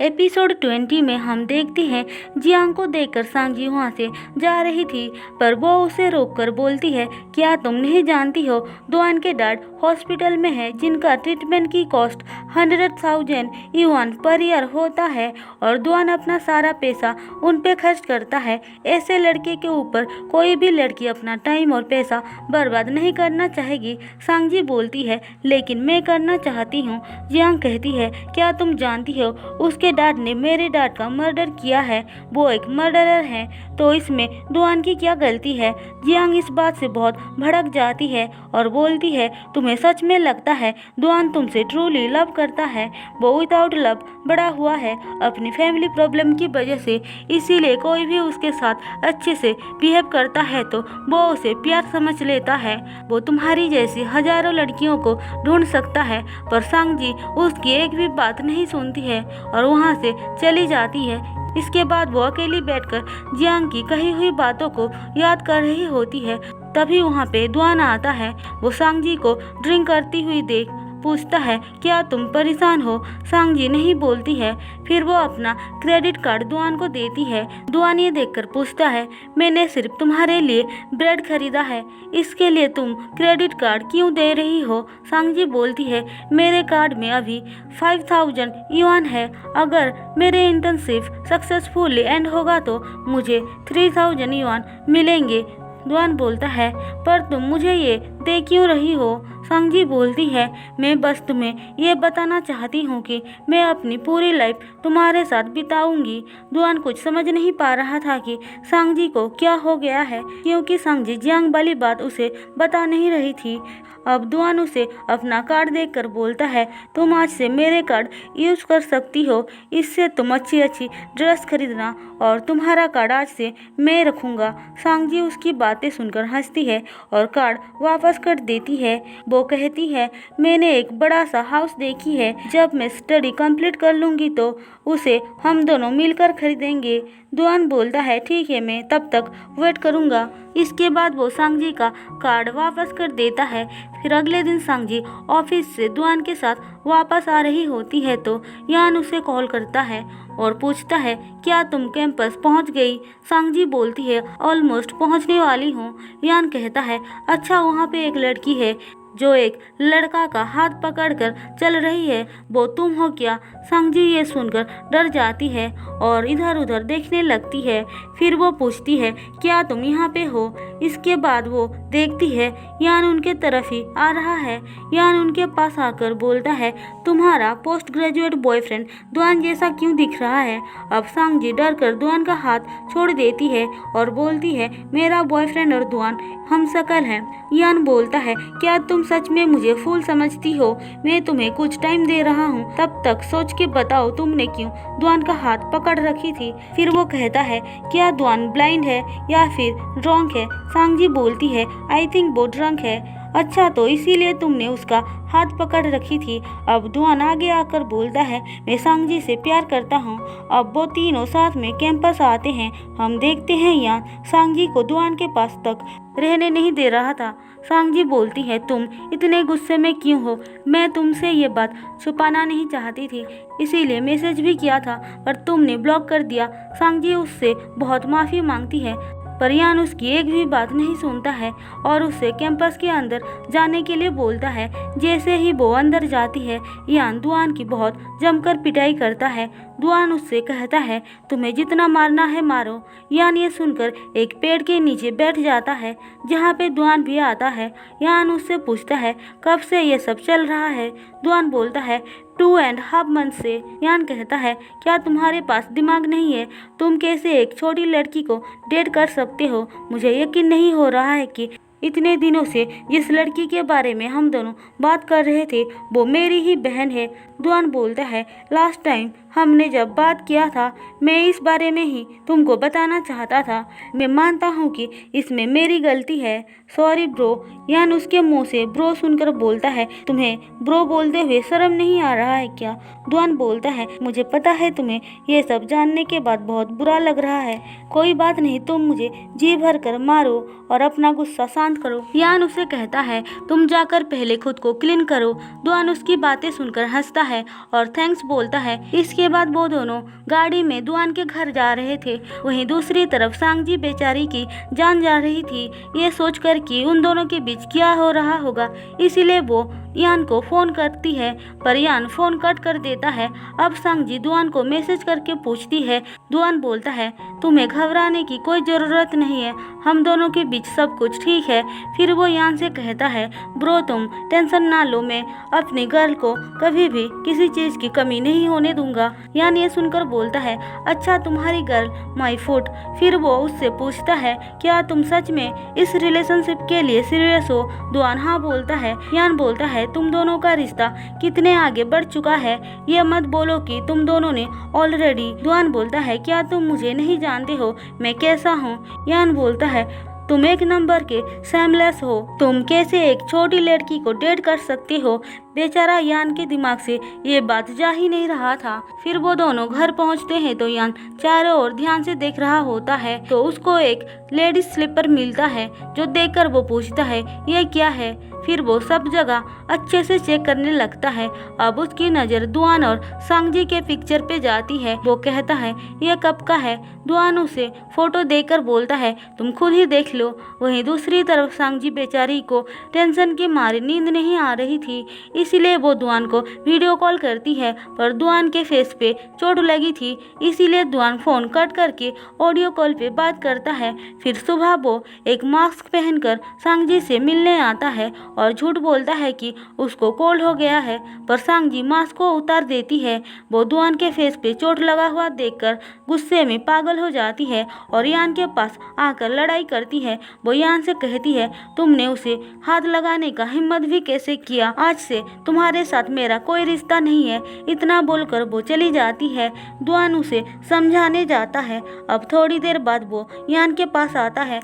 Episode 20 में हम देखते हैं जियांग को देखकर सांगजी वहाँ से जा रही थी, पर वो उसे रोककर बोलती है, क्या तुम नहीं जानती हो दुआन के डैड हॉस्पिटल में है जिनका ट्रीटमेंट की कॉस्ट 100,000 युआन पर ईयर होता है और दुआन अपना सारा पैसा उन पे खर्च करता है। ऐसे लड़के के ऊपर कोई भी लड़की अपना टाइम और पैसा बर्बाद नहीं करना चाहेगी। सांगजी बोलती है, लेकिन मैं करना चाहती हूँ। जियांग कहती है, क्या तुम जानती हो उसके डैड ने मेरे डैड का मर्डर किया है, वो एक मर्डरर है, तो इसमें दुआन की क्या गलती है। जियांग इस बात से बहुत भड़क जाती है और बोलती है, तुम्हें सच में लगता है दुआन तुमसे ट्रूली लव करता है? वो विदाउट लव बड़ा हुआ है अपनी फैमिली प्रॉब्लम की वजह से, इसीलिए कोई भी उसके साथ अच्छे से बिहेव करता है तो वो उसे प्यार समझ लेता है। वो तुम्हारी जैसी हजारों लड़कियों को ढूंढ सकता है, पर सांगजी उसकी एक भी बात नहीं सुनती है और वहाँ से चली जाती है। इसके बाद वो अकेली बैठकर जियांग की कही हुई बातों को याद कर रही होती है। तभी वहाँ पे दुआन आता है। वो सांगजी को ड्रिंक करती हुई देख पूछता है, क्या तुम परेशान हो? सांगजी नहीं बोलती है। फिर वो अपना क्रेडिट कार्ड दुआन को देती है। दुआन ये देखकर पूछता है, मैंने सिर्फ तुम्हारे लिए ब्रेड खरीदा है, इसके लिए तुम क्रेडिट कार्ड क्यों दे रही हो? सांगजी बोलती है, मेरे कार्ड में अभी 5,000 युआन है, अगर मेरे इंटर्नशिप सक्सेसफुली एंड होगा तो मुझे 3,000 युआन मिलेंगे। दुआन बोलता है, पर तुम मुझे ये दे क्यों रही हो? सांगजी बोलती है, मैं बस तुम्हें ये बताना चाहती हूँ कि मैं अपनी पूरी लाइफ तुम्हारे साथ बिताऊंगी। दुआन कुछ समझ नहीं पा रहा था कि सांगजी को क्या हो गया है, क्योंकि सांगजी जियांग वाली बात उसे बता नहीं रही थी। अब दुआन उसे अपना कार्ड देखकर बोलता है, तुम आज से मेरे कार्ड यूज कर सकती हो, इससे तुम अच्छी अच्छी ड्रेस खरीदना और तुम्हारा कार्ड आज से मैं रखूँगा। सांगजी उसकी बातें सुनकर हंसती है और कार्ड वापस कर देती है। वो कहती है, मैंने एक बड़ा सा हाउस देखी है, जब मैं स्टडी कंप्लीट कर लूँगी तो उसे हम दोनों मिलकर खरीदेंगे। दुआन बोलता है, ठीक है, मैं तब तक वेट करूँगा। इसके बाद वो सांगजी का कार्ड वापस कर देता है। फिर अगले दिन सांगजी ऑफिस से दुआन के साथ वापस आ रही होती है तो यान उसे कॉल करता है और पूछता है, क्या तुम कैंपस पहुंच गई? सांगजी बोलती है, ऑलमोस्ट पहुंचने वाली हूँ। यान कहता है, अच्छा, वहाँ पे एक लड़की है जो एक लड़का का हाथ पकड़कर चल रही है, वो तुम हो क्या? सांगजी ये सुनकर डर जाती है और इधर उधर देखने लगती है। फिर वो पूछती है, क्या तुम यहाँ पे हो? इसके बाद वो देखती है यान उनके तरफ ही आ रहा है। यान उनके पास आकर बोलता है, तुम्हारा पोस्ट ग्रेजुएट बॉयफ्रेंड दुआन जैसा क्यों दिख रहा है? अब सांगजी डर कर दुआन का हाथ छोड़ देती है और बोलती है, मेरा बॉयफ्रेंड और दुआन हम शकल हैं। यान बोलता है, क्या तुम सच में मुझे फूल समझती हो? मैं तुम्हें कुछ टाइम दे रहा हूँ, तब तक सोच के बताओ तुमने क्यों दुआन का हाथ पकड़ रखी थी? फिर वो कहता है, क्या दुआन ब्लाइंड है या फिर ड्रंक है? सांगजी बोलती है, आई थिंक वो ड्रंक है। अच्छा, तो इसीलिए तुमने उसका हाथ पकड़ रखी थी। अब दुआन आगे आकर बोलता है, मैं सांगजी से प्यार करता हूँ। अब वो तीनों साथ में कैंपस आते हैं। हम देखते हैं यान सांगजी को दुआन के पास तक रहने नहीं दे रहा था। सांगजी बोलती है, तुम इतने गुस्से में क्यों हो? मैं तुमसे ये बात छुपाना नहीं चाहती थी, इसीलिए मैसेज भी किया था, पर तुमने ब्लॉक कर दिया। सांगजी उससे बहुत माफ़ी मांगती है, पर यान उसकी एक भी बात नहीं सुनता है और उससे कैंपस के अंदर जाने के लिए बोलता है। जैसे ही वो अंदर जाती है, यान दुआन की बहुत जमकर पिटाई करता है। दुआन उससे कहता है, तुम्हें जितना मारना है मारो। यान ये सुनकर एक पेड़ के नीचे बैठ जाता है, जहाँ पे दुआन भी आता है। यान उससे पूछता है, कब से ये सब चल रहा है? दुआन बोलता है, 2.5 मंथ से। यान कहता है, क्या तुम्हारे पास दिमाग नहीं है? तुम कैसे एक छोटी लड़की को डेट कर सकते हो? मुझे यकीन नहीं हो रहा है कि इतने दिनों से जिस लड़की के बारे में हम दोनों बात कर रहे थे वो मेरी ही बहन है। दुआन बोलता है, लास्ट टाइम हमने जब बात किया था मैं इस बारे में ही तुमको बताना चाहता था। मैं मानता हूँ कि इसमें मेरी गलती है, सॉरी ब्रो। यान उसके मुंह से ब्रो सुनकर बोलता है, तुम्हें ब्रो बोलते हुए शर्म नहीं आ रहा है क्या? दुआन बोलता है, मुझे पता है तुम्हें ये सब जानने के बाद बहुत बुरा लग रहा है, कोई बात नहीं, तुम मुझे जी भर कर मारो और अपना गुस्सा शांत शांत करो। यान उसे कहता है तुम जाकर पहले खुद को क्लीन करो। दुआन उसकी बातें सुनकर हंसता है और थैंक्स बोलता है। इसके बाद वो दोनों गाड़ी में दुआन के घर जा रहे थे। वहीं दूसरी तरफ सांगजी बेचारी की जान जा रही थी, ये सोचकर कि उन दोनों के बीच क्या हो रहा होगा। इसीलिए वो यान को फोन करती है, पर यान फोन कट कर देता है। अब सांगजी दुआन को मैसेज करके पूछती है। दुआन बोलता है तुम्हें घबराने की कोई ज़रूरत नहीं है, हम दोनों के बीच सब कुछ ठीक है। फिर वो यान से कहता है ब्रो तुम टेंशन ना लो, मैं अपनी गर्ल को कभी भी किसी चीज़ की कमी नहीं होने दूंगा। यान ये सुनकर बोलता है अच्छा तुम्हारी गर्ल माई फुट। फिर वो उससे पूछता है क्या तुम सच में इस रिलेशनशिप के लिए सीरियस हो। दुआन हाँ बोलता है। यान बोलता है तुम दोनों का रिश्ता कितने आगे बढ़ चुका है, ये मत बोलो कि तुम दोनों ने ऑलरेडी। दुआन बोलता है क्या तुम मुझे नहीं जानते हो, मैं कैसा हूँ। यान बोलता है तुम एक नंबर के सैमलेस हो, तुम कैसे एक छोटी लड़की को डेट कर सकते हो। बेचारा यान के दिमाग से ये बात जा ही नहीं रहा था। फिर वो दोनों घर पहुंचते हैं तो यान चारों ओर ध्यान से देख रहा होता है तो उसको एक लेडीज स्लीपर मिलता है, जो देखकर वो पूछता है ये क्या है। फिर वो सब जगह अच्छे से चेक करने लगता है। अब उसकी नज़र दुआन और सांगजी के पिक्चर पे जाती है। वो कहता है ये कब का है। दुआन उसे फोटो देकर बोलता है तुम खुद ही देख लो। वहीं दूसरी तरफ सांगजी बेचारी को टेंशन के मारे नींद नहीं आ रही थी, इसीलिए वो दुआन को वीडियो कॉल करती है, पर दुआन के फेस पे चोट लगी थी, इसीलिए दुआन फोन कट करके ऑडियो कॉल पे बात करता है। फिर सुबह वो एक मास्क पहनकर सांगजी से मिलने आता है और झूठ बोलता है कि उसको कोल्ड हो गया है, पर सांगजी मास्क को उतार देती है। वो दुआन के फेस पे चोट लगा हुआ देखकर गुस्से में पागल हो जाती है और यान के पास आकर लड़ाई करती है। वो यान से कहती है तुमने उसे हाथ लगाने का हिम्मत भी कैसे किया, आज से तुम्हारे साथ मेरा कोई रिश्ता नहीं है। इतना बोलकर वो चली जाती है। दुआन उसे समझाने जाता है। अब थोड़ी देर बाद वो यान के पास आता है।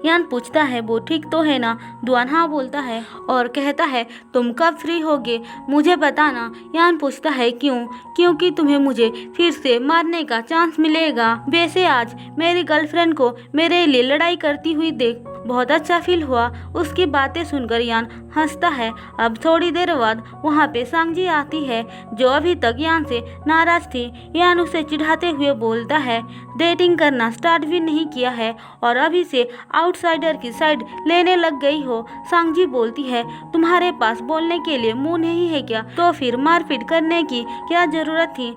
यान पूछता है वो ठीक तो है ना। दुआन हाँ बोलता है और कहता है तुम कब फ्री होगे मुझे बताना। यान पूछता है क्यों, क्योंकि तुम्हें मुझे फिर से मारने का चांस मिलेगा। वैसे आज मेरी गर्लफ्रेंड को मेरे लिए लड़ाई करती हुई देख बहुत अच्छा फील हुआ। उसकी बातें सुनकर यान हंसता है। अब थोड़ी देर बाद वहाँ पे सांगजी आती है, जो अभी तक यान से नाराज थी। यान उसे चिढ़ाते हुए बोलता है डेटिंग करना स्टार्ट भी नहीं किया है और अभी से आउटसाइडर की साइड लेने लग गई हो। सांगजी बोलती है तुम्हारे पास बोलने के लिए मुंह नहीं है क्या, तो फिर मारपीट करने की क्या जरूरत थी।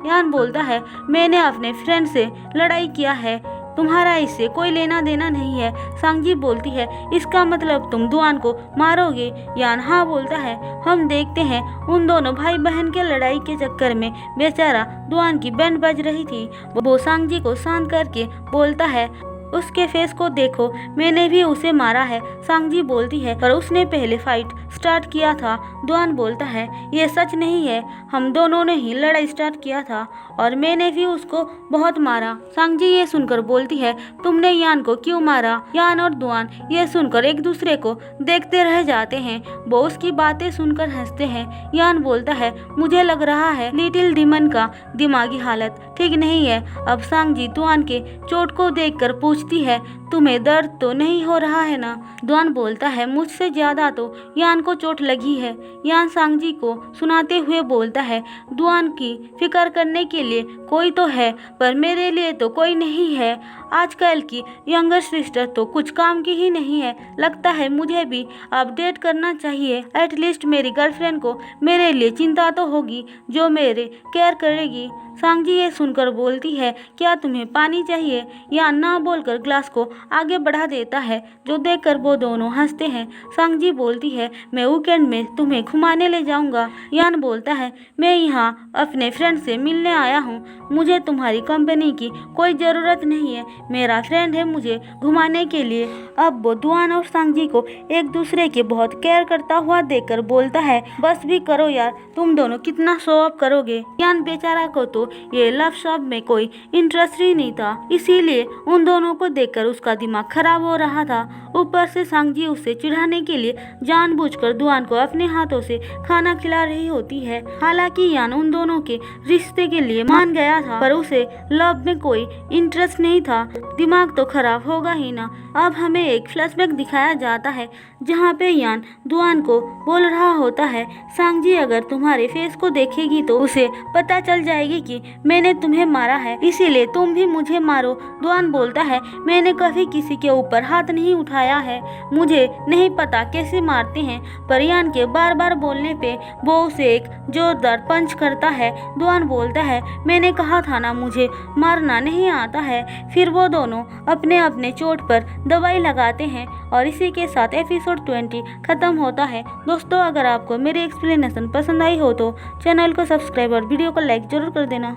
यान बोलता है मैंने अपने फ्रेंड से लड़ाई किया है, तुम्हारा इससे कोई लेना देना नहीं है। सांगजी बोलती है इसका मतलब तुम दुआन को मारोगे। यान हाँ बोलता है। हम देखते हैं उन दोनों भाई बहन के लड़ाई के चक्कर में बेचारा दुआन की बैंड बज रही थी। वो सांगजी को शांत करके बोलता है उसके फेस को देखो, मैंने भी उसे मारा है। सांगजी बोलती है पर उसने पहले फाइट स्टार्ट किया था। दुआन बोलता है ये सच नहीं है, हम दोनों ने ही लड़ाई स्टार्ट किया था और मैंने भी उसको बहुत मारा। सांगजी ये सुनकर बोलती है तुमने यान को क्यों मारा। यान और दुआन ये सुनकर एक दूसरे को देखते रह जाते हैं। वो उसकी बातें सुनकर हंसते हैं। यान बोलता है मुझे लग रहा है लिटिल डीमन का दिमागी हालत ठीक नहीं है। अब सांगजी दुआन के चोट को देखकर पूछती है तुम्हें दर्द तो नहीं हो रहा है ना। दुआन बोलता है मुझसे ज्यादा तो यान को चोट लगी है। यान सांगजी को सुनाते हुए बोलता है दुआन की फिक्र करने के लिए कोई तो है, पर मेरे लिए तो कोई नहीं है। आजकल की यंगर सिस्टर तो कुछ काम की ही नहीं है। लगता है मुझे भी अपडेट करना चाहिए। एटलीस्ट मेरी गर्लफ्रेंड को मेरे लिए चिंता तो होगी, जो मेरे केयर करेगी। सांगजी ये सुनकर बोलती है क्या तुम्हें पानी चाहिए। यान ना बोलकर ग्लास को आगे बढ़ा देता है, जो देखकर वो दोनों हंसते हैं। सांगजी बोलती है मैं वीकेंड में तुम्हें घुमाने ले जाऊंगा। यान बोलता है मैं यहाँ अपने फ्रेंड से मिलने आया हूँ, मुझे तुम्हारी कंपनी की कोई ज़रूरत नहीं है, मेरा फ्रेंड है मुझे घुमाने के लिए। अब वो दुआन और सांगजी को एक दूसरे के बहुत केयर करता हुआ देखकर बोलता है बस भी करो यार, तुम दोनों कितना शो ऑफ करोगे। यान बेचारा को तो ये लव शॉप में कोई इंटरेस्ट ही नहीं था, इसीलिए उन दोनों को देखकर उसका का दिमाग खराब हो रहा था। ऊपर से सांगजी उसे चिढ़ाने के लिए जानबूझकर दुआन को अपने हाथों से खाना खिला रही होती है। हालांकि यान उन दोनों के रिश्ते के लिए मान गया था, पर उसे लव में कोई इंटरेस्ट नहीं था। दिमाग तो खराब होगा ही ना। अब हमें एक फ्लैशबैक दिखाया जाता है जहाँ पे यान दुआन को बोल रहा होता है, सांगजी अगर तुम्हारे फेस को देखेगी तो उसे पता चल जाएगी कि मैंने तुम्हें मारा है, इसीलिए तुम भी मुझे मारो। दुआन बोलता है, मैंने कभी किसी के ऊपर हाथ नहीं उठाया है, मुझे नहीं पता कैसे मारते हैं। पर यान के बार बार बोलने पे वो उसे एक जोरदार पंच करता है। दुआन बोलता है, मैंने कहा था ना मुझे मारना नहीं आता है। फिर वो दोनों अपने अपने चोट पर दवाई लगाते हैं और इसी के साथ एपिसोड 20 खत्म होता है। दोस्तों, अगर आपको मेरी एक्सप्लेनेशन पसंद आई हो तो चैनल को सब्सक्राइब और वीडियो को लाइक जरूर कर देना।